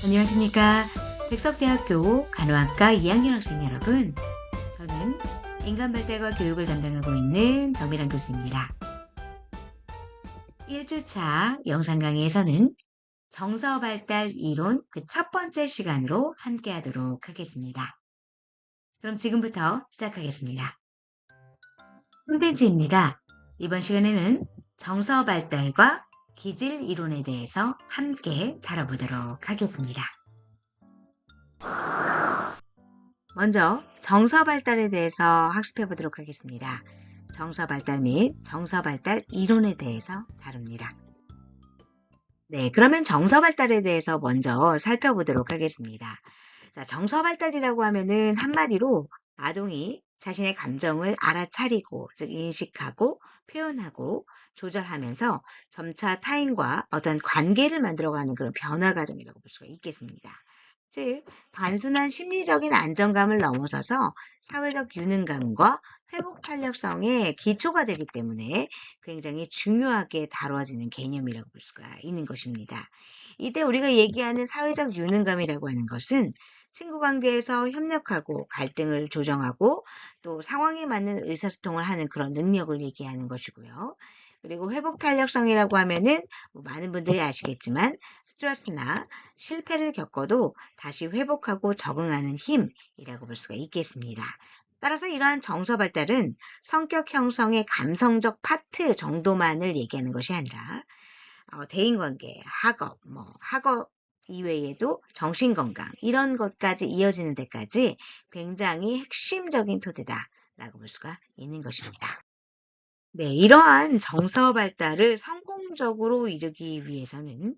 안녕하십니까. 백석대학교 간호학과 2학년 학생 여러분. 저는 인간발달과 교육을 담당하고 있는 정미란 교수입니다. 1주차 영상 강의에서는 정서발달 이론 그 첫 번째 시간으로 함께 하도록 하겠습니다. 그럼 지금부터 시작하겠습니다. 콘텐츠입니다. 이번 시간에는 정서발달과 기질 이론에 대해서 함께 다뤄보도록 하겠습니다. 먼저 정서발달에 대해서 학습해 보도록 하겠습니다. 정서발달 및 정서발달 이론에 대해서 다룹니다. 네, 그러면 정서발달에 대해서 먼저 살펴보도록 하겠습니다. 자, 정서발달이라고 하면은 한마디로 아동이 자신의 감정을 알아차리고, 즉 인식하고, 표현하고, 조절하면서 점차 타인과 어떤 관계를 만들어가는 그런 변화 과정이라고 볼 수가 있겠습니다. 즉, 단순한 심리적인 안정감을 넘어서서 사회적 유능감과 회복 탄력성의 기초가 되기 때문에 굉장히 중요하게 다뤄지는 개념이라고 볼 수가 있는 것입니다. 이때 우리가 얘기하는 사회적 유능감이라고 하는 것은 친구 관계에서 협력하고 갈등을 조정하고 또 상황에 맞는 의사소통을 하는 그런 능력을 얘기하는 것이고요. 그리고 회복 탄력성이라고 하면은 많은 분들이 아시겠지만 스트레스나 실패를 겪어도 다시 회복하고 적응하는 힘이라고 볼 수가 있겠습니다. 따라서 이러한 정서 발달은 성격 형성의 감성적 파트 정도만을 얘기하는 것이 아니라 대인관계, 학업 이외에도 정신건강 이런 것까지 이어지는 데까지 굉장히 핵심적인 토대다라고 볼 수가 있는 것입니다. 네, 이러한 정서 발달을 성공적으로 이루기 위해서는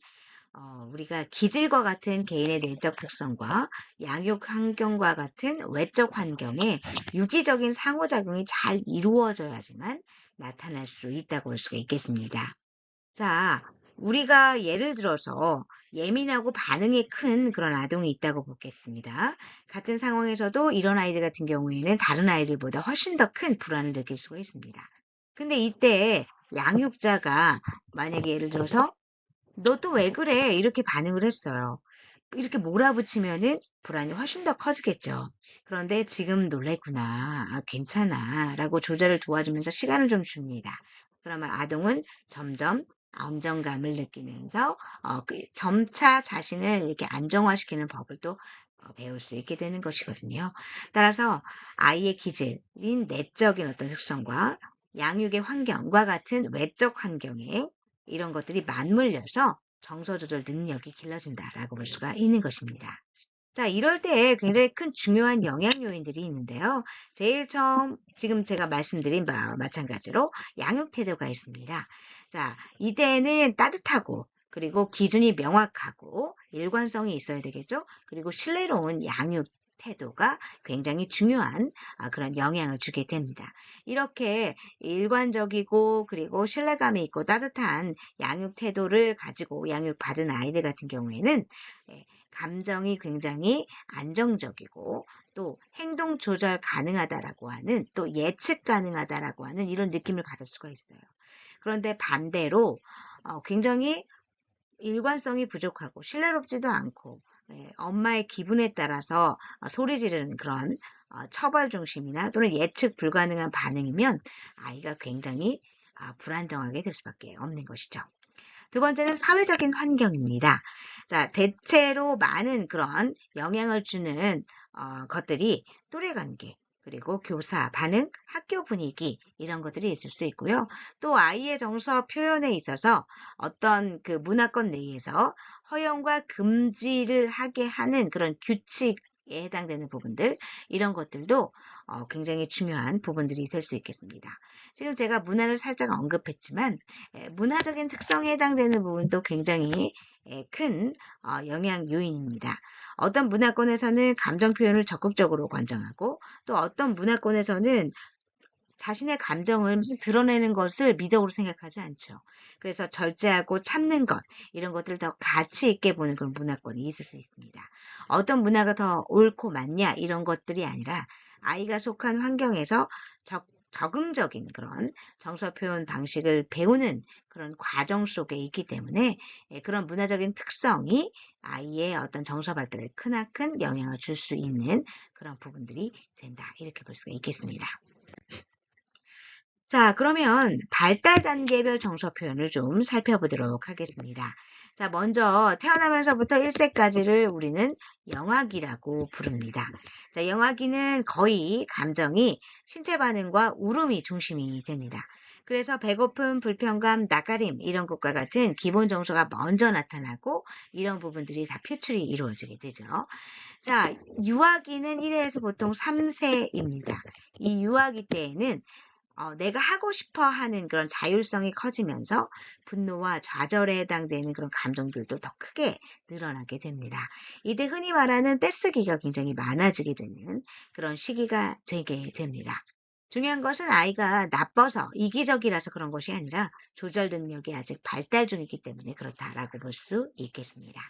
우리가 기질과 같은 개인의 내적 특성과 양육 환경과 같은 외적 환경에 유기적인 상호작용이 잘 이루어져야지만 나타날 수 있다고 볼 수가 있겠습니다. 자, 우리가 예를 들어서 예민하고 반응이 큰 그런 아동이 있다고 보겠습니다. 같은 상황에서도 이런 아이들 같은 경우에는 다른 아이들보다 훨씬 더 큰 불안을 느낄 수가 있습니다. 근데 이때 양육자가 만약에 예를 들어서 너 또 왜 그래? 이렇게 반응을 했어요. 이렇게 몰아붙이면은 불안이 훨씬 더 커지겠죠. 그런데 지금 놀랬구나. 아, 괜찮아. 라고 조절을 도와주면서 시간을 좀 줍니다. 그러면 아동은 점점 안정감을 느끼면서 점차 자신을 이렇게 안정화시키는 법을 또 배울 수 있게 되는 것이거든요. 따라서 아이의 기질인 내적인 어떤 특성과 양육의 환경과 같은 외적 환경에 이런 것들이 맞물려서 정서 조절 능력이 길러진다라고 볼 수가 있는 것입니다. 자, 이럴 때 굉장히 큰 중요한 영향 요인들이 있는데요. 제일 처음 지금 제가 말씀드린 바와 마찬가지로 양육 태도가 있습니다. 자, 이때는 따뜻하고 그리고 기준이 명확하고 일관성이 있어야 되겠죠. 그리고 신뢰로운 양육 태도가 굉장히 중요한 그런 영향을 주게 됩니다. 이렇게 일관적이고 그리고 신뢰감이 있고 따뜻한 양육 태도를 가지고 양육받은 아이들 같은 경우에는 감정이 굉장히 안정적이고 또 행동 조절 가능하다라고 하는 또 예측 가능하다라고 하는 이런 느낌을 받을 수가 있어요. 그런데 반대로 굉장히 일관성이 부족하고 신뢰롭지도 않고 엄마의 기분에 따라서 소리 지르는 그런 처벌 중심이나 또는 예측 불가능한 반응이면 아이가 굉장히 불안정하게 될 수밖에 없는 것이죠. 두 번째는 사회적인 환경입니다. 자, 대체로 많은 그런 영향을 주는 것들이 또래관계, 그리고 교사, 반응, 학교 분위기 이런 것들이 있을 수 있고요. 또 아이의 정서 표현에 있어서 어떤 그 문화권 내에서 허용과 금지를 하게 하는 그런 규칙에 해당되는 부분들 이런 것들도 굉장히 중요한 부분들이 될 수 있겠습니다. 지금 제가 문화를 살짝 언급했지만 문화적인 특성에 해당되는 부분도 굉장히 큰 영향 요인입니다. 어떤 문화권에서는 감정 표현을 적극적으로 권장하고 또 어떤 문화권에서는 자신의 감정을 드러내는 것을 미덕으로 생각하지 않죠. 그래서 절제하고 참는 것 이런 것들을 더 가치 있게 보는 그런 문화권이 있을 수 있습니다. 어떤 문화가 더 옳고 맞냐 이런 것들이 아니라 아이가 속한 환경에서 적응적인 그런 정서 표현 방식을 배우는 그런 과정 속에 있기 때문에 그런 문화적인 특성이 아이의 어떤 정서 발달에 크나큰 영향을 줄 수 있는 그런 부분들이 된다. 이렇게 볼 수가 있겠습니다. 자, 그러면 발달 단계별 정서 표현을 좀 살펴보도록 하겠습니다. 자, 먼저 태어나면서부터 1세까지를 우리는 영아기라고 부릅니다. 자, 영아기는 거의 감정이 신체 반응과 울음이 중심이 됩니다. 그래서 배고픔, 불편감, 낯가림 이런 것과 같은 기본 정서가 먼저 나타나고 이런 부분들이 다 표출이 이루어지게 되죠. 자, 유아기는 1회에서 보통 3세입니다. 이 유아기 때에는 내가 하고 싶어 하는 그런 자율성이 커지면서 분노와 좌절에 해당되는 그런 감정들도 더 크게 늘어나게 됩니다. 이때 흔히 말하는 떼쓰기가 굉장히 많아지게 되는 그런 시기가 되게 됩니다. 중요한 것은 아이가 나빠서 이기적이라서 그런 것이 아니라 조절 능력이 아직 발달 중이기 때문에 그렇다라고 볼 수 있겠습니다.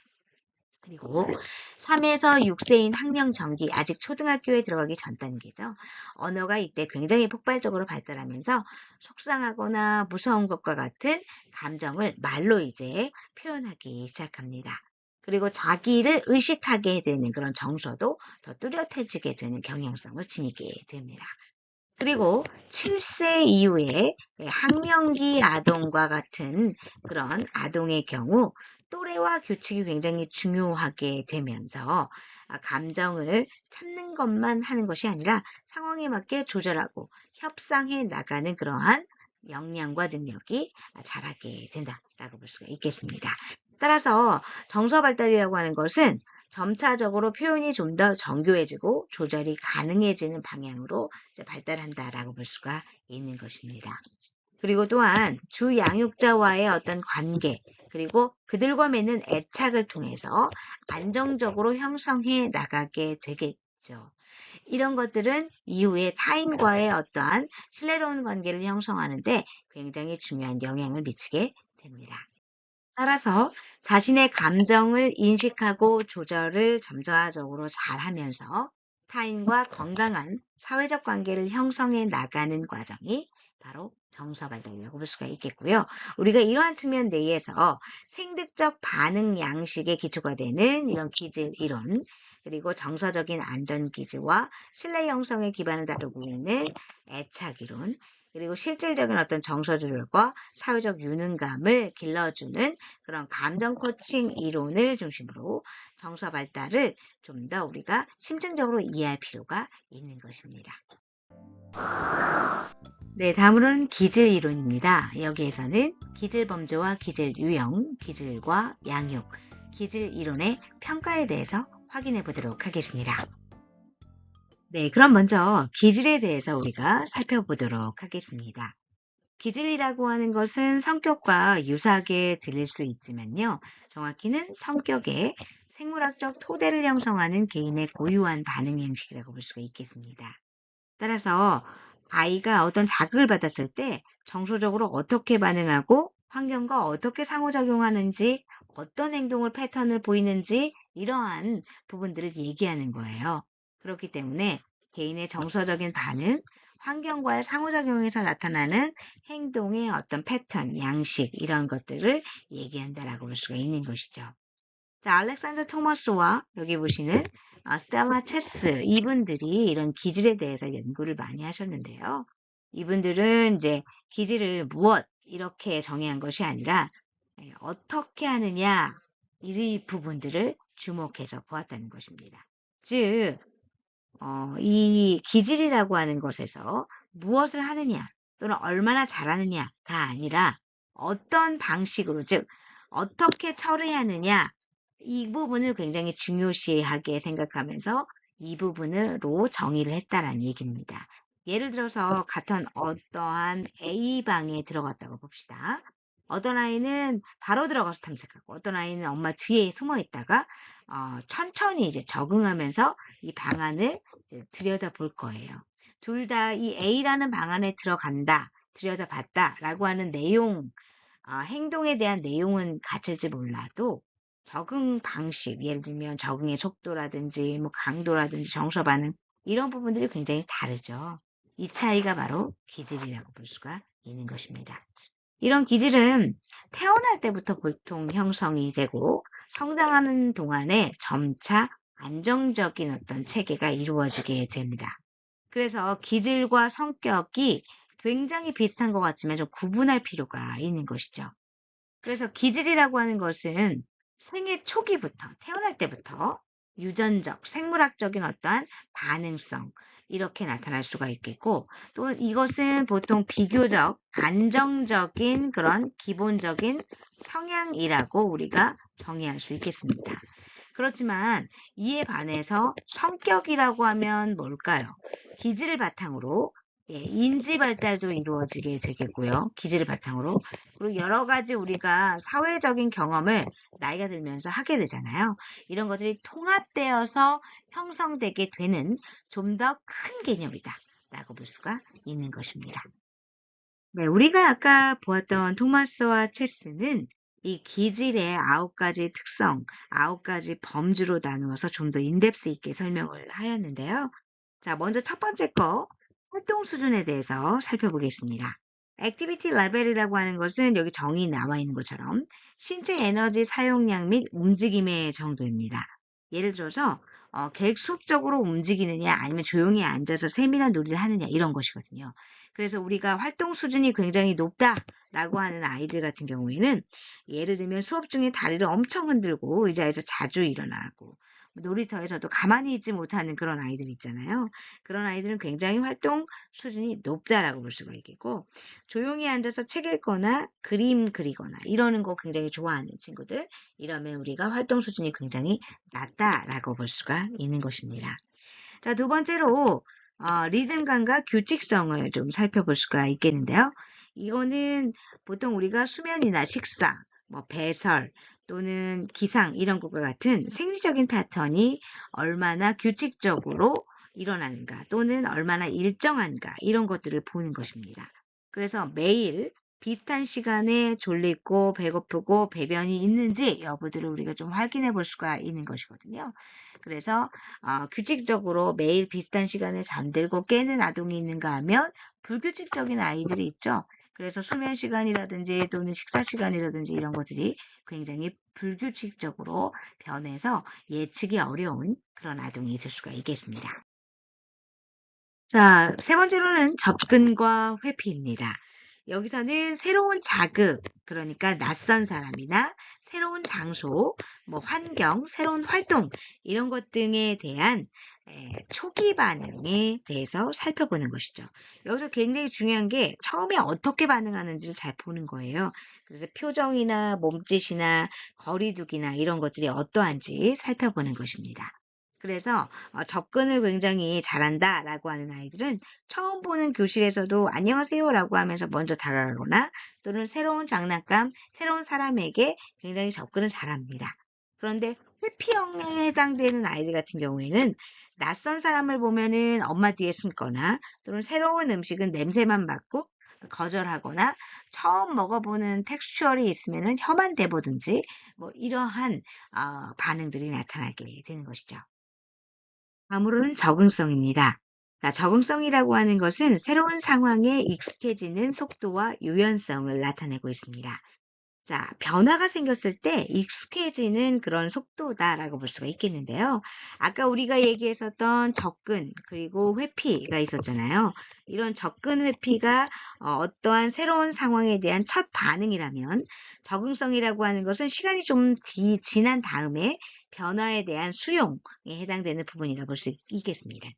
그리고 3에서 6세인 학령 전기, 아직 초등학교에 들어가기 전 단계죠. 언어가 이때 굉장히 폭발적으로 발달하면서 속상하거나 무서운 것과 같은 감정을 말로 이제 표현하기 시작합니다. 그리고 자기를 의식하게 되는 그런 정서도 더 뚜렷해지게 되는 경향성을 지니게 됩니다. 그리고 7세 이후에 학령기 아동과 같은 그런 아동의 경우 또래와 규칙이 굉장히 중요하게 되면서 감정을 참는 것만 하는 것이 아니라 상황에 맞게 조절하고 협상해 나가는 그러한 역량과 능력이 자라게 된다라고 볼 수가 있겠습니다. 따라서 정서 발달이라고 하는 것은 점차적으로 표현이 좀 더 정교해지고 조절이 가능해지는 방향으로 발달한다라고 볼 수가 있는 것입니다. 그리고 또한 주 양육자와의 어떤 관계, 그리고 그들과 맺는 애착을 통해서 안정적으로 형성해 나가게 되겠죠. 이런 것들은 이후에 타인과의 어떠한 신뢰로운 관계를 형성하는데 굉장히 중요한 영향을 미치게 됩니다. 따라서 자신의 감정을 인식하고 조절을 점차적으로 잘하면서 타인과 건강한 사회적 관계를 형성해 나가는 과정이 바로 정서 발달이라고 볼 수가 있겠고요. 우리가 이러한 측면 내에서 생득적 반응 양식의 기초가 되는 이런 기질 이론, 그리고 정서적인 안전 기지와 신뢰 형성의 기반을 다루고 있는 애착 이론, 그리고 실질적인 어떤 정서 조절과 사회적 유능감을 길러주는 그런 감정 코칭 이론을 중심으로 정서 발달을 좀 더 우리가 심층적으로 이해할 필요가 있는 것입니다. 네, 다음으로는 기질 이론입니다. 여기에서는 기질 범주와 기질 유형, 기질과 양육, 기질 이론의 평가에 대해서 확인해 보도록 하겠습니다. 네, 그럼 먼저 기질에 대해서 우리가 살펴보도록 하겠습니다. 기질이라고 하는 것은 성격과 유사하게 들릴 수 있지만요. 정확히는 성격의 생물학적 토대를 형성하는 개인의 고유한 반응 형식이라고 볼 수가 있겠습니다. 따라서 아이가 어떤 자극을 받았을 때 정서적으로 어떻게 반응하고 환경과 어떻게 상호작용하는지, 어떤 행동을 패턴을 보이는지 이러한 부분들을 얘기하는 거예요. 그렇기 때문에 개인의 정서적인 반응, 환경과의 상호작용에서 나타나는 행동의 어떤 패턴, 양식 이런 것들을 얘기한다라고 볼 수가 있는 것이죠. 자, 알렉산더 토머스와 여기 보시는 스텔라 체스 이분들이 이런 기질에 대해서 연구를 많이 하셨는데요. 이분들은 이제 기질을 무엇 이렇게 정의한 것이 아니라 어떻게 하느냐 이 부분들을 주목해서 보았다는 것입니다. 즉, 이 기질이라고 하는 것에서 무엇을 하느냐 또는 얼마나 잘하느냐가 아니라 어떤 방식으로 즉 어떻게 처리하느냐 이 부분을 굉장히 중요시하게 생각하면서 이 부분으로 정의를 했다라는 얘기입니다. 예를 들어서 같은 어떠한 A방에 들어갔다고 봅시다. 어떤 아이는 바로 들어가서 탐색하고 어떤 아이는 엄마 뒤에 숨어 있다가 천천히 이제 적응하면서 이 방안을 이제 들여다볼 거예요. 둘 다 이 A라는 방안에 들어간다, 들여다봤다라고 하는 내용, 행동에 대한 내용은 같을지 몰라도 적응 방식, 예를 들면 적응의 속도라든지 뭐 강도라든지 정서 반응 이런 부분들이 굉장히 다르죠. 이 차이가 바로 기질이라고 볼 수가 있는 것입니다. 이런 기질은 태어날 때부터 보통 형성이 되고 성장하는 동안에 점차 안정적인 어떤 체계가 이루어지게 됩니다. 그래서 기질과 성격이 굉장히 비슷한 것 같지만 좀 구분할 필요가 있는 것이죠. 그래서 기질이라고 하는 것은 생애 초기부터, 태어날 때부터 유전적, 생물학적인 어떠한 반응성, 이렇게 나타날 수가 있겠고, 또 이것은 보통 비교적 안정적인 그런 기본적인 성향이라고 우리가 정의할 수 있겠습니다. 그렇지만 이에 반해서 성격이라고 하면 뭘까요? 기질을 바탕으로 인지 발달도 이루어지게 되겠고요. 기질을 바탕으로. 그리고 여러 가지 우리가 사회적인 경험을 나이가 들면서 하게 되잖아요. 이런 것들이 통합되어서 형성되게 되는 좀 더 큰 개념이다 라고 볼 수가 있는 것입니다. 네, 우리가 아까 보았던 토마스와 체스는 이 기질의 9가지 특성, 9가지 범주로 나누어서 좀 더 인덱스 있게 설명을 하였는데요. 자, 먼저 첫 번째 거, 활동 수준에 대해서 살펴보겠습니다. 액티비티 레벨이라고 하는 것은 여기 정의 나와 있는 것처럼 신체 에너지 사용량 및 움직임의 정도입니다. 예를 들어서 계속적으로 움직이느냐 아니면 조용히 앉아서 세밀한 놀이를 하느냐 이런 것이거든요. 그래서 우리가 활동 수준이 굉장히 높다라고 하는 아이들 같은 경우에는 예를 들면 수업 중에 다리를 엄청 흔들고 의자에서 자주 일어나고 놀이터에서도 가만히 있지 못하는 그런 아이들 있잖아요. 그런 아이들은 굉장히 활동 수준이 높다라고 볼 수가 있겠고 조용히 앉아서 책 읽거나 그림 그리거나 이러는 거 굉장히 좋아하는 친구들 이러면 우리가 활동 수준이 굉장히 낮다라고 볼 수가 있는 것입니다. 자, 두 번째로 리듬감과 규칙성을 좀 살펴볼 수가 있겠는데요. 이거는 보통 우리가 수면이나 식사, 배설 또는 기상 이런 것과 같은 생리적인 패턴이 얼마나 규칙적으로 일어나는가 또는 얼마나 일정한가 이런 것들을 보는 것입니다. 그래서 매일 비슷한 시간에 졸리고 배고프고 배변이 있는지 여부들을 우리가 좀 확인해 볼 수가 있는 것이거든요. 그래서 규칙적으로 매일 비슷한 시간에 잠들고 깨는 아동이 있는가 하면 불규칙적인 아이들이 있죠. 그래서 수면 시간이라든지 또는 식사 시간이라든지 이런 것들이 굉장히 불규칙적으로 변해서 예측이 어려운 그런 아동이 있을 수가 있겠습니다. 자, 세 번째로는 접근과 회피입니다. 여기서는 새로운 자극, 그러니까 낯선 사람이나 새로운 장소, 환경, 새로운 활동, 이런 것 등에 대한 초기 반응에 대해서 살펴보는 것이죠. 여기서 굉장히 중요한 게 처음에 어떻게 반응하는지를 잘 보는 거예요. 그래서 표정이나 몸짓이나 거리두기나 이런 것들이 어떠한지 살펴보는 것입니다. 그래서 접근을 굉장히 잘한다라고 하는 아이들은 처음 보는 교실에서도 안녕하세요라고 하면서 먼저 다가가거나 또는 새로운 장난감, 새로운 사람에게 굉장히 접근을 잘합니다. 그런데 회피형에 해당되는 아이들 같은 경우에는 낯선 사람을 보면은 엄마 뒤에 숨거나 또는 새로운 음식은 냄새만 맡고 거절하거나 처음 먹어보는 텍스처리 있으면은 혀만 대보든지 이러한 반응들이 나타나게 되는 것이죠. 다음으로는 적응성입니다. 자, 적응성이라고 하는 것은 새로운 상황에 익숙해지는 속도와 유연성을 나타내고 있습니다. 자, 변화가 생겼을 때 익숙해지는 그런 속도다라고 볼 수가 있겠는데요. 아까 우리가 얘기했었던 접근 그리고 회피가 있었잖아요. 이런 접근 회피가 어떠한 새로운 상황에 대한 첫 반응이라면 적응성이라고 하는 것은 시간이 좀 지난 다음에 변화에 대한 수용에 해당되는 부분이라고 볼 수 있겠습니다.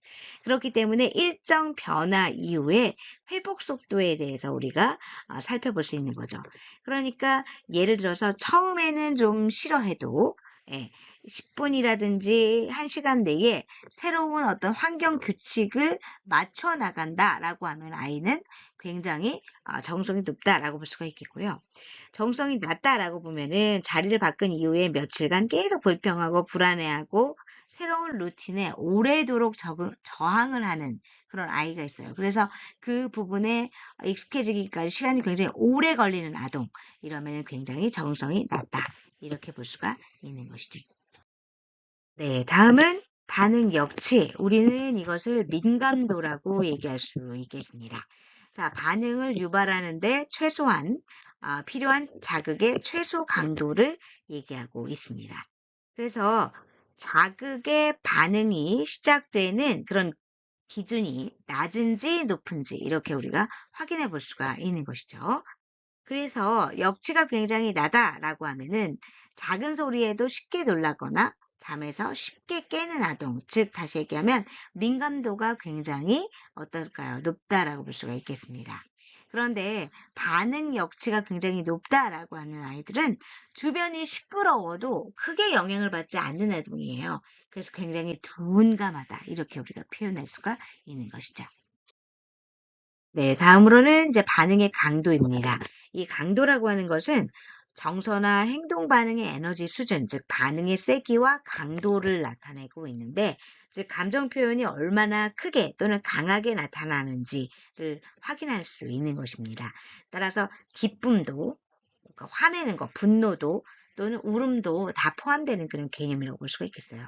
그렇기 때문에 일정 변화 이후에 회복 속도에 대해서 우리가 살펴볼 수 있는 거죠. 그러니까 예를 들어서 처음에는 좀 싫어해도 10분이라든지 1시간 내에 새로운 어떤 환경 규칙을 맞춰 나간다라고 하면 아이는 굉장히 정성이 높다라고 볼 수가 있겠고요. 정성이 낮다라고 보면은 자리를 바꾼 이후에 며칠간 계속 불평하고 불안해하고 새로운 루틴에 오래도록 저항을 하는 그런 아이가 있어요. 그래서 그 부분에 익숙해지기까지 시간이 굉장히 오래 걸리는 아동, 이러면 굉장히 정성이 낮다. 이렇게 볼 수가 있는 것이죠. 네, 다음은 반응 역치, 우리는 이것을 민감도라고 얘기할 수 있겠습니다. 자, 반응을 유발하는데 최소한 필요한 자극의 최소 강도를 얘기하고 있습니다. 그래서 자극의 반응이 시작되는 그런 기준이 낮은지 높은지 이렇게 우리가 확인해 볼 수가 있는 것이죠. 그래서 역치가 굉장히 나다라고 하면은 작은 소리에도 쉽게 놀라거나 잠에서 쉽게 깨는 아동, 즉 다시 얘기하면 민감도가 굉장히 어떨까요? 높다라고 볼 수가 있겠습니다. 그런데 반응 역치가 굉장히 높다라고 하는 아이들은 주변이 시끄러워도 크게 영향을 받지 않는 아동이에요. 그래서 굉장히 둔감하다 이렇게 우리가 표현할 수가 있는 것이죠. 네, 다음으로는 이제 반응의 강도입니다. 이 강도라고 하는 것은 정서나 행동 반응의 에너지 수준, 즉 반응의 세기와 강도를 나타내고 있는데, 즉 감정 표현이 얼마나 크게 또는 강하게 나타나는지를 확인할 수 있는 것입니다. 따라서 기쁨도, 그러니까 화내는 거, 분노도 또는 울음도 다 포함되는 그런 개념이라고 볼 수가 있겠어요.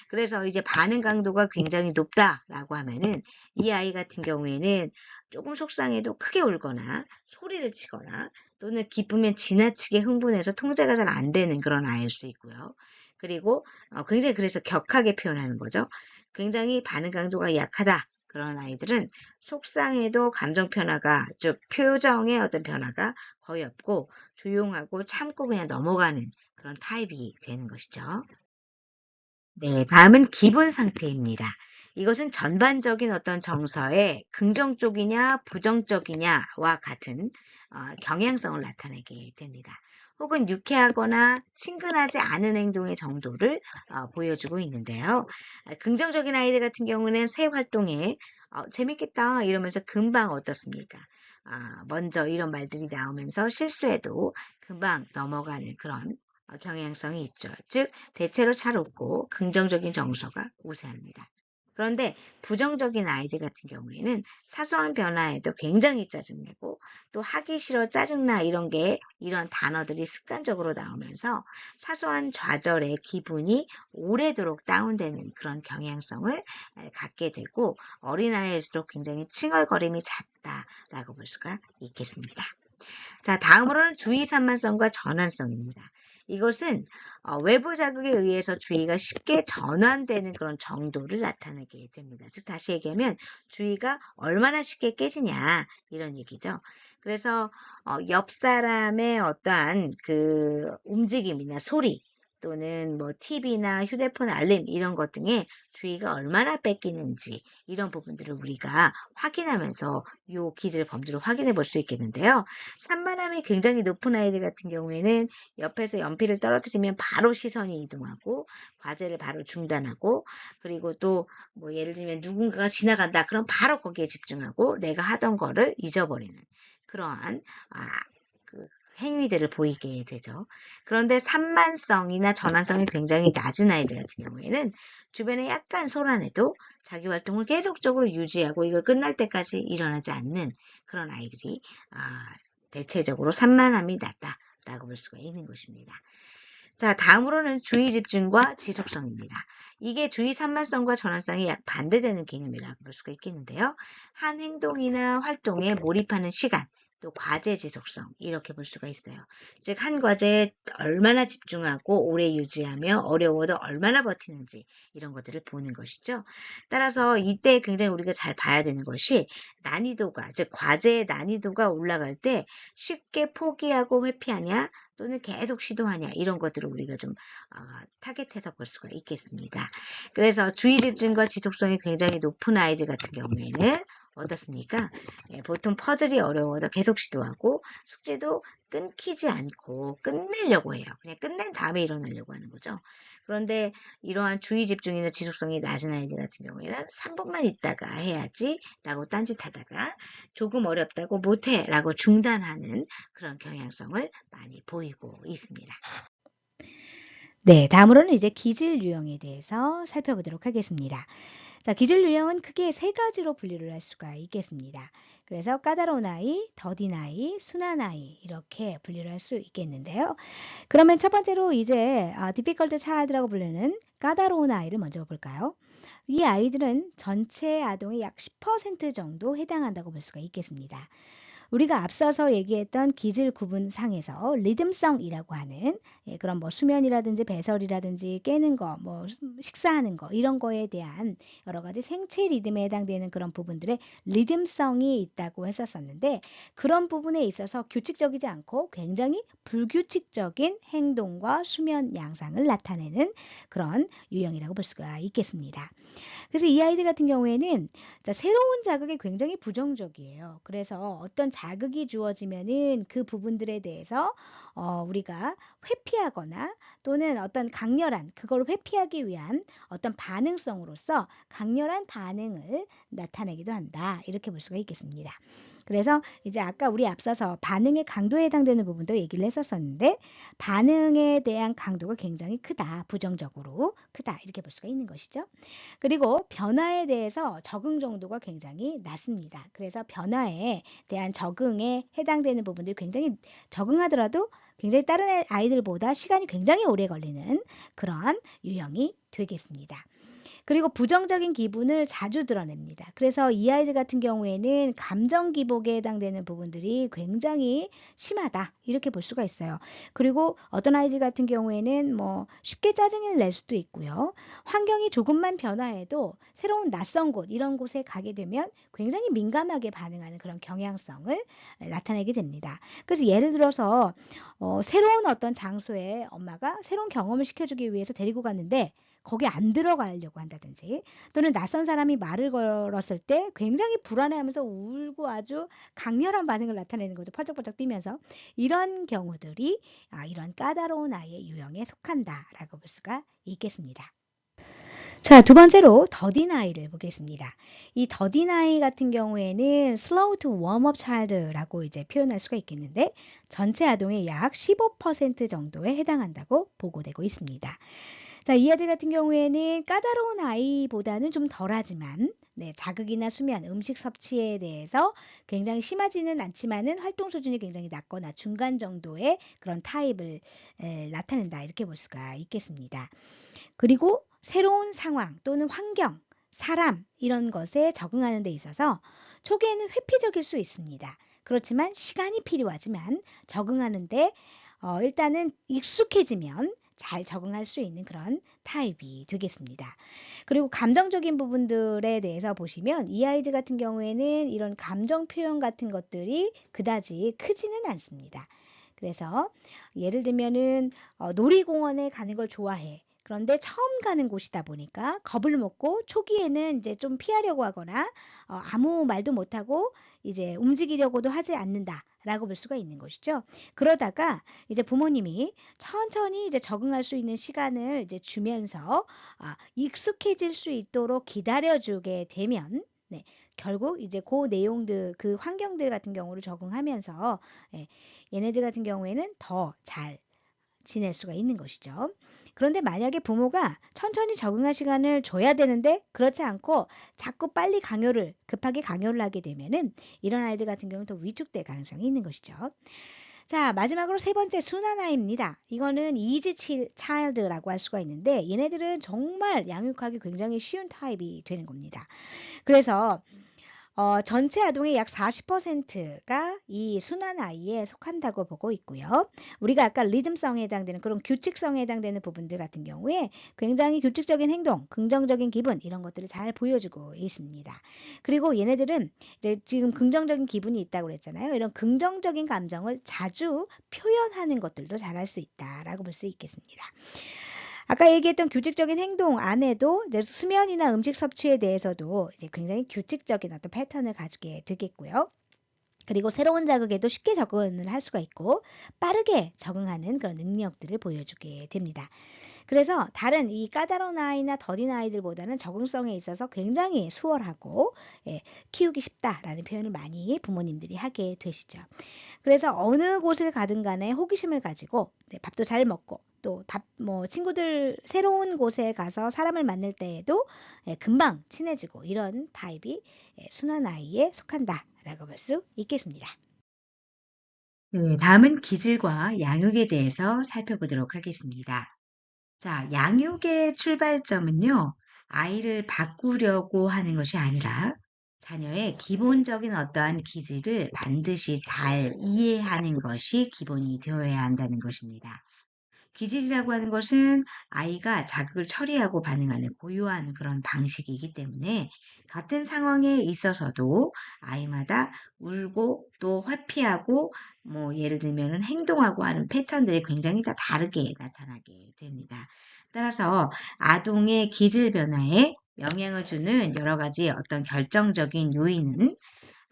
그래서 이제 반응 강도가 굉장히 높다라고 하면은 이 아이 같은 경우에는 조금 속상해도 크게 울거나 소리를 치거나 또는 기쁘면 지나치게 흥분해서 통제가 잘 안 되는 그런 아이일 수 있고요. 그리고 굉장히 그래서 격하게 표현하는 거죠. 굉장히 반응 강도가 약하다. 그런 아이들은 속상해도 감정 변화가, 즉 표정의 어떤 변화가 거의 없고 조용하고 참고 그냥 넘어가는 그런 타입이 되는 것이죠. 네, 다음은 기분 상태입니다. 이것은 전반적인 어떤 정서의 긍정적이냐 부정적이냐와 같은 경향성을 나타내게 됩니다. 혹은 유쾌하거나 친근하지 않은 행동의 정도를 보여주고 있는데요. 긍정적인 아이들 같은 경우는 새 활동에 재밌겠다 이러면서 금방 어떻습니까? 먼저 이런 말들이 나오면서 실수해도 금방 넘어가는 그런 경향성이 있죠. 즉 대체로 잘 웃고 긍정적인 정서가 우세합니다. 그런데 부정적인 아이들 같은 경우에는 사소한 변화에도 굉장히 짜증내고 또 하기 싫어 짜증나 이런 단어들이 습관적으로 나오면서 사소한 좌절의 기분이 오래도록 다운되는 그런 경향성을 갖게 되고 어린아이일수록 굉장히 칭얼거림이 잦다라고 볼 수가 있겠습니다. 자, 다음으로는 주의 산만성과 전환성입니다. 이것은 외부 자극에 의해서 주의가 쉽게 전환되는 그런 정도를 나타내게 됩니다. 즉 다시 얘기하면 주의가 얼마나 쉽게 깨지냐 이런 얘기죠. 그래서 옆 사람의 어떠한 그 움직임이나 소리 또는 뭐 TV나 휴대폰 알림 이런 것 등에 주의가 얼마나 뺏기는지 이런 부분들을 우리가 확인하면서 요 기질 범주를 확인해 볼 수 있겠는데요. 산만함이 굉장히 높은 아이들 같은 경우에는 옆에서 연필을 떨어뜨리면 바로 시선이 이동하고 과제를 바로 중단하고 그리고 또 뭐 예를 들면 누군가가 지나간다 그럼 바로 거기에 집중하고 내가 하던 거를 잊어버리는 그러한 그 행위들을 보이게 되죠. 그런데 산만성이나 전환성이 굉장히 낮은 아이들 같은 경우에는 주변에 약간 소란해도 자기 활동을 계속적으로 유지하고 이걸 끝날 때까지 일어나지 않는 그런 아이들이 대체적으로 산만함이 낮다라고 볼 수가 있는 것입니다. 자, 다음으로는 주의 집중과 지속성입니다. 이게 주의 산만성과 전환성이 약 반대되는 개념이라고 볼 수가 있겠는데요. 한 행동이나 활동에 몰입하는 시간, 또 과제 지속성 이렇게 볼 수가 있어요. 즉 한 과제에 얼마나 집중하고 오래 유지하며 어려워도 얼마나 버티는지 이런 것들을 보는 것이죠. 따라서 이때 굉장히 우리가 잘 봐야 되는 것이 난이도가 즉 과제의 난이도가 올라갈 때 쉽게 포기하고 회피하냐 또는 계속 시도하냐 이런 것들을 우리가 좀 타겟해서 볼 수가 있겠습니다. 그래서 주의 집중과 지속성이 굉장히 높은 아이들 같은 경우에는 어떻습니까? 보통 퍼즐이 어려워도 계속 시도하고 숙제도 끊기지 않고 끝내려고 해요. 그냥 끝낸 다음에 일어나려고 하는 거죠. 그런데 이러한 주의 집중이나 지속성이 낮은 아이들 같은 경우에는 3분만 있다가 해야지 라고 딴짓하다가 조금 어렵다고 못해 라고 중단하는 그런 경향성을 많이 보이고 있습니다. 네, 다음으로는 이제 기질 유형에 대해서 살펴보도록 하겠습니다. 자, 기질 유형은 크게 세 가지로 분류를 할 수가 있겠습니다. 그래서 까다로운 아이, 더딘 아이, 순한 아이 이렇게 분류를 할 수 있겠는데요. 그러면 첫 번째로 이제 difficult child라고 부르는 까다로운 아이를 먼저 볼까요? 이 아이들은 전체 아동의 약 10% 정도 해당한다고 볼 수가 있겠습니다. 우리가 앞서서 얘기했던 기질 구분상에서 리듬성이라고 하는 그런 뭐 수면이라든지 배설이라든지 깨는 거, 뭐 식사하는 거 이런 거에 대한 여러 가지 생체 리듬에 해당되는 그런 부분들의 리듬성이 있다고 했었었는데 그런 부분에 있어서 규칙적이지 않고 굉장히 불규칙적인 행동과 수면 양상을 나타내는 그런 유형이라고 볼 수가 있겠습니다. 그래서 이 아이들 같은 경우에는 새로운 자극에 굉장히 부정적이에요. 그래서 어떤 자극이 주어지면은 그 부분들에 대해서 우리가 회피하거나 또는 어떤 강렬한 그걸 회피하기 위한 어떤 반응성으로서 강렬한 반응을 나타내기도 한다. 이렇게 볼 수가 있겠습니다. 그래서 이제 아까 우리 앞서서 반응의 강도에 해당되는 부분도 얘기를 했었었는데 반응에 대한 강도가 굉장히 크다. 부정적으로 크다. 이렇게 볼 수가 있는 것이죠. 그리고 변화에 대해서 적응 정도가 굉장히 낮습니다. 그래서 변화에 대한 적응에 해당되는 부분들이 굉장히 적응하더라도 굉장히 다른 아이들보다 시간이 굉장히 오래 걸리는 그러한 유형이 되겠습니다. 그리고 부정적인 기분을 자주 드러냅니다. 그래서 이 아이들 같은 경우에는 감정 기복에 해당되는 부분들이 굉장히 심하다. 이렇게 볼 수가 있어요. 그리고 어떤 아이들 같은 경우에는 뭐 쉽게 짜증을 낼 수도 있고요. 환경이 조금만 변화해도 새로운 낯선 곳, 이런 곳에 가게 되면 굉장히 민감하게 반응하는 그런 경향성을 나타내게 됩니다. 그래서 예를 들어서 새로운 어떤 장소에 엄마가 새로운 경험을 시켜주기 위해서 데리고 갔는데 거기 안 들어가려고 한다든지 또는 낯선 사람이 말을 걸었을 때 굉장히 불안해하면서 울고 아주 강렬한 반응을 나타내는 거죠. 펄쩍펄쩍 뛰면서. 이런 경우들이 이런 까다로운 아이의 유형에 속한다라고 볼 수가 있겠습니다. 자, 두 번째로 더딘 아이를 보겠습니다. 이 더딘 아이 같은 경우에는 slow to warm up child라고 이제 표현할 수가 있겠는데 전체 아동의 약 15% 정도에 해당한다고 보고되고 있습니다. 자, 이 아들 같은 경우에는 까다로운 아이보다는 좀 덜하지만 자극이나 수면, 음식 섭취에 대해서 굉장히 심하지는 않지만은 활동 수준이 굉장히 낮거나 중간 정도의 그런 타입을 나타낸다 이렇게 볼 수가 있겠습니다. 그리고 새로운 상황 또는 환경, 사람 이런 것에 적응하는 데 있어서 초기에는 회피적일 수 있습니다. 그렇지만 시간이 필요하지만 적응하는데 일단은 익숙해지면 잘 적응할 수 있는 그런 타입이 되겠습니다. 그리고 감정적인 부분들에 대해서 보시면 이 아이들 같은 경우에는 이런 감정 표현 같은 것들이 그다지 크지는 않습니다. 그래서 예를 들면은 놀이공원에 가는 걸 좋아해. 그런데 처음 가는 곳이다 보니까 겁을 먹고 초기에는 이제 좀 피하려고 하거나 아무 말도 못하고 이제 움직이려고도 하지 않는다라고 볼 수가 있는 것이죠. 그러다가 이제 부모님이 천천히 이제 적응할 수 있는 시간을 이제 주면서 익숙해질 수 있도록 기다려주게 되면 결국 이제 그 내용들, 그 환경들 같은 경우를 적응하면서 예, 얘네들 같은 경우에는 더 잘 지낼 수가 있는 것이죠. 그런데 만약에 부모가 천천히 적응할 시간을 줘야 되는데 그렇지 않고 자꾸 빨리 급하게 강요를 하게 되면은 이런 아이들 같은 경우는 더 위축될 가능성이 있는 것이죠. 자, 마지막으로 세 번째 순한 아이입니다. 이거는 이지 차일드라고 할 수가 있는데 얘네들은 정말 양육하기 굉장히 쉬운 타입이 되는 겁니다. 그래서 전체 아동의 약 40%가 이 순한 아이에 속한다고 보고 있고요. 우리가 아까 리듬성에 해당되는 그런 규칙성에 해당되는 부분들 같은 경우에 굉장히 규칙적인 행동, 긍정적인 기분 이런 것들을 잘 보여주고 있습니다. 그리고 얘네들은 이제 지금 긍정적인 기분이 있다고 그랬잖아요. 이런 긍정적인 감정을 자주 표현하는 것들도 잘할 수 있다라고 볼 수 있겠습니다. 아까 얘기했던 규칙적인 행동 안에도 이제 수면이나 음식 섭취에 대해서도 이제 굉장히 규칙적인 어떤 패턴을 가지게 되겠고요. 그리고 새로운 자극에도 쉽게 적응을 할 수가 있고 빠르게 적응하는 그런 능력들을 보여주게 됩니다. 그래서 다른 이 까다로운 아이나 더딘 아이들보다는 적응성에 있어서 굉장히 수월하고 키우기 쉽다라는 표현을 많이 부모님들이 하게 되시죠. 그래서 어느 곳을 가든 간에 호기심을 가지고 밥도 잘 먹고 또 친구들 새로운 곳에 가서 사람을 만날 때에도 금방 친해지고 이런 타입이 순한 아이에 속한다라고 볼 수 있겠습니다. 네, 다음은 기질과 양육에 대해서 살펴보도록 하겠습니다. 자, 양육의 출발점은요, 아이를 바꾸려고 하는 것이 아니라 자녀의 기본적인 어떠한 기질을 반드시 잘 이해하는 것이 기본이 되어야 한다는 것입니다. 기질이라고 하는 것은 아이가 자극을 처리하고 반응하는 고유한 그런 방식이기 때문에 같은 상황에 있어서도 아이마다 울고 또 회피하고 뭐 예를 들면 행동하고 하는 패턴들이 굉장히 다 다르게 나타나게 됩니다. 따라서 아동의 기질 변화에 영향을 주는 여러 가지 어떤 결정적인 요인은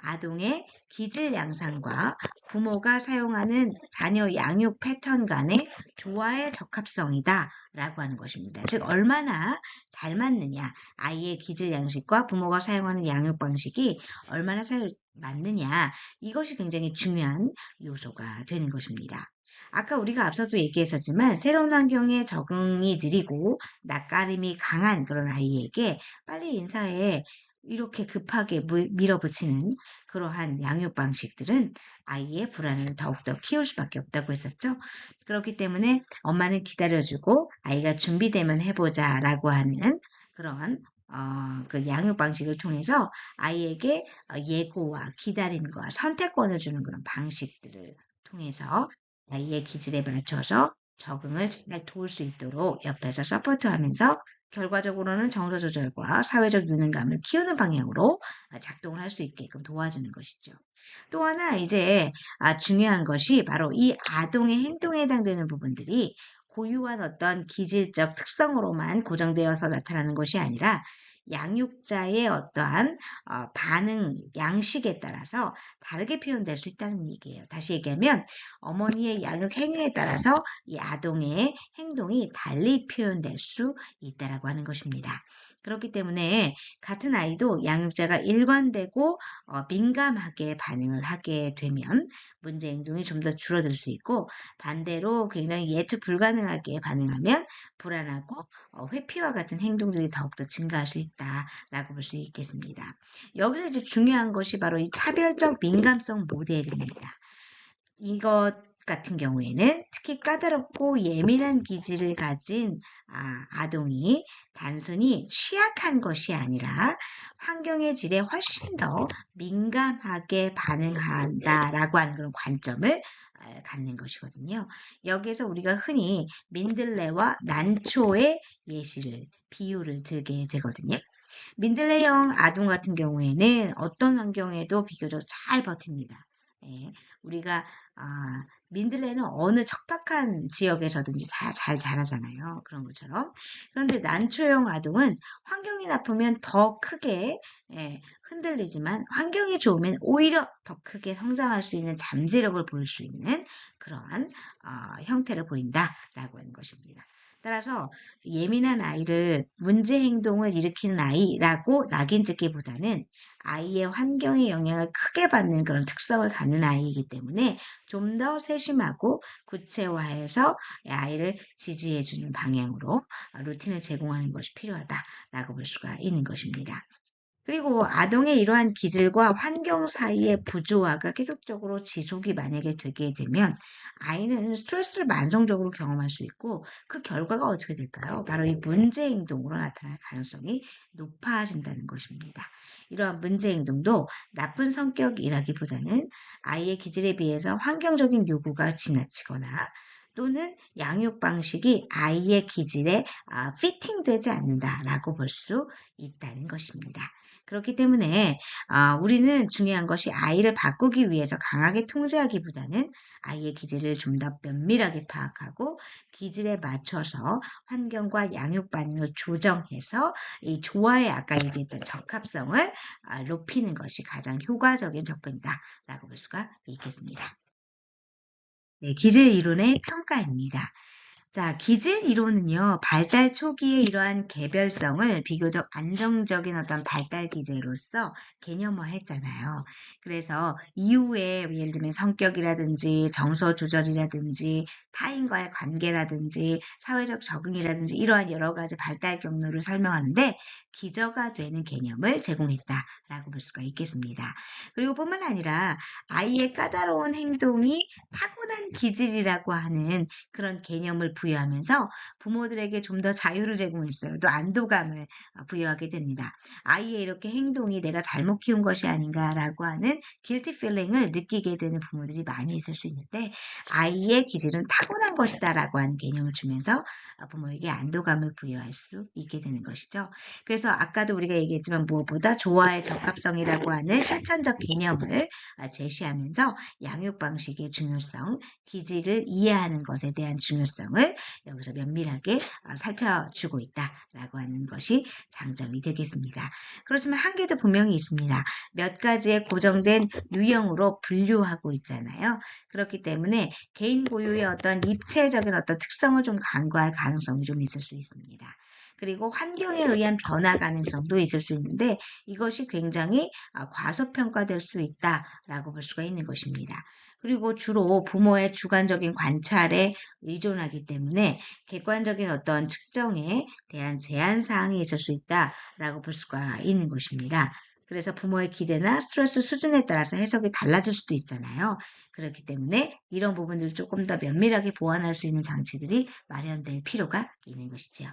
아동의 기질 양상과 부모가 사용하는 자녀 양육 패턴 간의 조화의 적합성이다 라고 하는 것입니다. 즉 얼마나 잘 맞느냐, 아이의 기질 양식과 부모가 사용하는 양육 방식이 얼마나 잘 맞느냐, 이것이 굉장히 중요한 요소가 되는 것입니다. 아까 우리가 앞서도 얘기했었지만 새로운 환경에 적응이 느리고 낯가림이 강한 그런 아이에게 빨리 인사해 이렇게 급하게 밀어붙이는 그러한 양육 방식들은 아이의 불안을 더욱더 키울 수밖에 없다고 했었죠. 그렇기 때문에 엄마는 기다려주고 아이가 준비되면 해보자 라고 하는 그런 그 양육 방식을 통해서 아이에게 예고와 기다림과 선택권을 주는 그런 방식들을 통해서 아이의 기질에 맞춰서 적응을 잘 도울 수 있도록 옆에서 서포트하면서 결과적으로는 정서 조절과 사회적 유능감을 키우는 방향으로 작동을 할 수 있게끔 도와주는 것이죠. 또 하나 이제 중요한 것이 바로 이 아동의 행동에 해당되는 부분들이 고유한 어떤 기질적 특성으로만 고정되어서 나타나는 것이 아니라 양육자의 어떠한 반응 양식에 따라서 다르게 표현될 수 있다는 얘기예요. 다시 얘기하면 어머니의 양육 행위에 따라서 이 아동의 행동이 달리 표현될 수 있다라고 하는 것입니다. 그렇기 때문에 같은 아이도 양육자가 일관되고 민감하게 반응을 하게 되면 문제 행동이 좀 더 줄어들 수 있고 반대로 굉장히 예측 불가능하게 반응하면 불안하고 회피와 같은 행동들이 더욱더 증가할 수 있다라고 볼 수 있겠습니다. 여기서 이제 중요한 것이 바로 이 차별적 민감성 모델입니다. 이것 같은 경우에는 특히 까다롭고 예민한 기질을 가진 아동이 단순히 취약한 것이 아니라 환경의 질에 훨씬 더 민감하게 반응한다라고 하는 그런 관점을 갖는 것이거든요. 여기에서 우리가 흔히 민들레와 난초의 비유를 들게 되거든요. 민들레형 아동 같은 경우에는 어떤 환경에도 비교적 잘 버팁니다. 예, 우리가 민들레는 어느 척박한 지역에서든지 다 잘 자라잖아요. 그런 것처럼. 그런데 난초형 아동은 환경이 나쁘면 더 크게 흔들리지만 환경이 좋으면 오히려 더 크게 성장할 수 있는 잠재력을 보일 수 있는 그러한 형태를 보인다라고 하는 것입니다. 따라서 예민한 아이를 문제 행동을 일으키는 아이라고 낙인 찍기보다는 아이의 환경의 영향을 크게 받는 그런 특성을 갖는 아이이기 때문에 좀 더 세심하고 구체화해서 아이를 지지해주는 방향으로 루틴을 제공하는 것이 필요하다라고 볼 수가 있는 것입니다. 그리고 아동의 이러한 기질과 환경 사이의 부조화가 계속적으로 지속이 만약에 되게 되면 아이는 스트레스를 만성적으로 경험할 수 있고 그 결과가 어떻게 될까요? 바로 이 문제 행동으로 나타날 가능성이 높아진다는 것입니다. 이러한 문제 행동도 나쁜 성격이라기보다는 아이의 기질에 비해서 환경적인 요구가 지나치거나 또는 양육 방식이 아이의 기질에 피팅되지 않는다라고 볼 수 있다는 것입니다. 그렇기 때문에 우리는 중요한 것이 아이를 바꾸기 위해서 강하게 통제하기보다는 아이의 기질을 좀 더 면밀하게 파악하고 기질에 맞춰서 환경과 양육 반응을 조정해서 이 조화에 아까 얘기했던 적합성을 높이는 것이 가장 효과적인 접근이다라고 볼 수가 있겠습니다. 네, 기질 이론의 평가입니다. 자, 기질 이론은요, 발달 초기의 이러한 개별성을 비교적 안정적인 어떤 발달 기제로서 개념화했잖아요. 그래서 이후에 예를 들면 성격이라든지 정서 조절이라든지 타인과의 관계라든지 사회적 적응이라든지 이러한 여러 가지 발달 경로를 설명하는데 기저가 되는 개념을 제공했다라고 볼 수가 있겠습니다. 그리고 뿐만 아니라 아이의 까다로운 행동이 타고난 기질이라고 하는 그런 개념을 부여하면서 부모들에게 좀 더 자유를 제공했어요. 또 안도감을 부여하게 됩니다. 아이의 이렇게 행동이 내가 잘못 키운 것이 아닌가라고 하는 guilty feeling을 느끼게 되는 부모들이 많이 있을 수 있는데 아이의 기질은 타고난 것이다라고 하는 개념을 주면서 부모에게 안도감을 부여할 수 있게 되는 것이죠. 그래서 아까도 우리가 얘기했지만 무엇보다 조화의 적합성이라고 하는 실천적 개념을 제시하면서 양육 방식의 중요성, 기질을 이해하는 것에 대한 중요성을 여기서 면밀하게 살펴주고 있다라고 하는 것이 장점이 되겠습니다. 그렇지만 한계도 분명히 있습니다. 몇 가지의 고정된 유형으로 분류하고 있잖아요. 그렇기 때문에 개인 고유의 어떤 입체적인 어떤 특성을 좀 간과할 가능성이 좀 있을 수 있습니다. 그리고 환경에 의한 변화 가능성도 있을 수 있는데 이것이 굉장히 과소평가될 수 있다라고 볼 수가 있는 것입니다. 그리고 주로 부모의 주관적인 관찰에 의존하기 때문에 객관적인 어떤 측정에 대한 제한 사항이 있을 수 있다라고 볼 수가 있는 것입니다. 그래서 부모의 기대나 스트레스 수준에 따라서 해석이 달라질 수도 있잖아요. 그렇기 때문에 이런 부분들을 조금 더 면밀하게 보완할 수 있는 장치들이 마련될 필요가 있는 것이지요.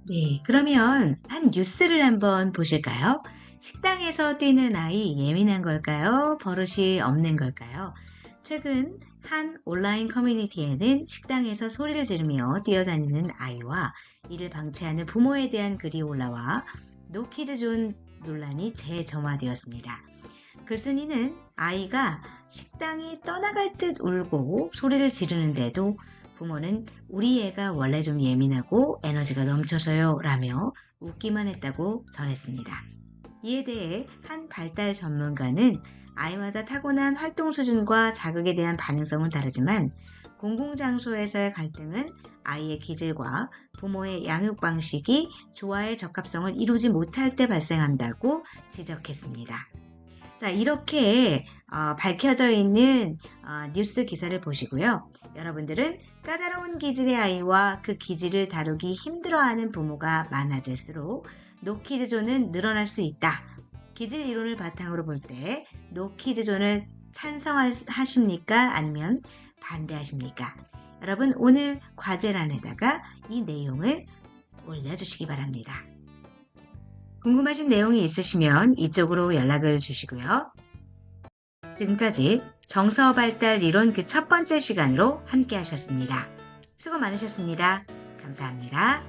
네, 그러면 한 뉴스를 한번 보실까요? 식당에서 뛰는 아이 예민한 걸까요? 버릇이 없는 걸까요? 최근 한 온라인 커뮤니티에는 식당에서 소리를 지르며 뛰어다니는 아이와 이를 방치하는 부모에 대한 글이 올라와 노키즈 존 논란이 재점화되었습니다. 글쓴이는 아이가 식당이 떠나갈 듯 울고 소리를 지르는데도 부모는 우리 애가 원래 좀 예민하고 에너지가 넘쳐서요 라며 웃기만 했다고 전했습니다. 이에 대해 한 발달 전문가는 아이마다 타고난 활동 수준과 자극에 대한 반응성은 다르지만 공공장소에서의 갈등은 아이의 기질과 부모의 양육 방식이 조화의 적합성을 이루지 못할 때 발생한다고 지적했습니다. 자, 이렇게 밝혀져 있는 뉴스 기사를 보시고요. 여러분들은 까다로운 기질의 아이와 그 기질을 다루기 힘들어하는 부모가 많아질수록 노키즈존은 늘어날 수 있다. 기질 이론을 바탕으로 볼 때 노키즈존을 찬성하십니까? 아니면 반대하십니까? 여러분 오늘 과제란에다가 이 내용을 올려주시기 바랍니다. 궁금하신 내용이 있으시면 이쪽으로 연락을 주시고요. 지금까지 정서 발달 이론 그 첫 번째 시간으로 함께 하셨습니다. 수고 많으셨습니다. 감사합니다.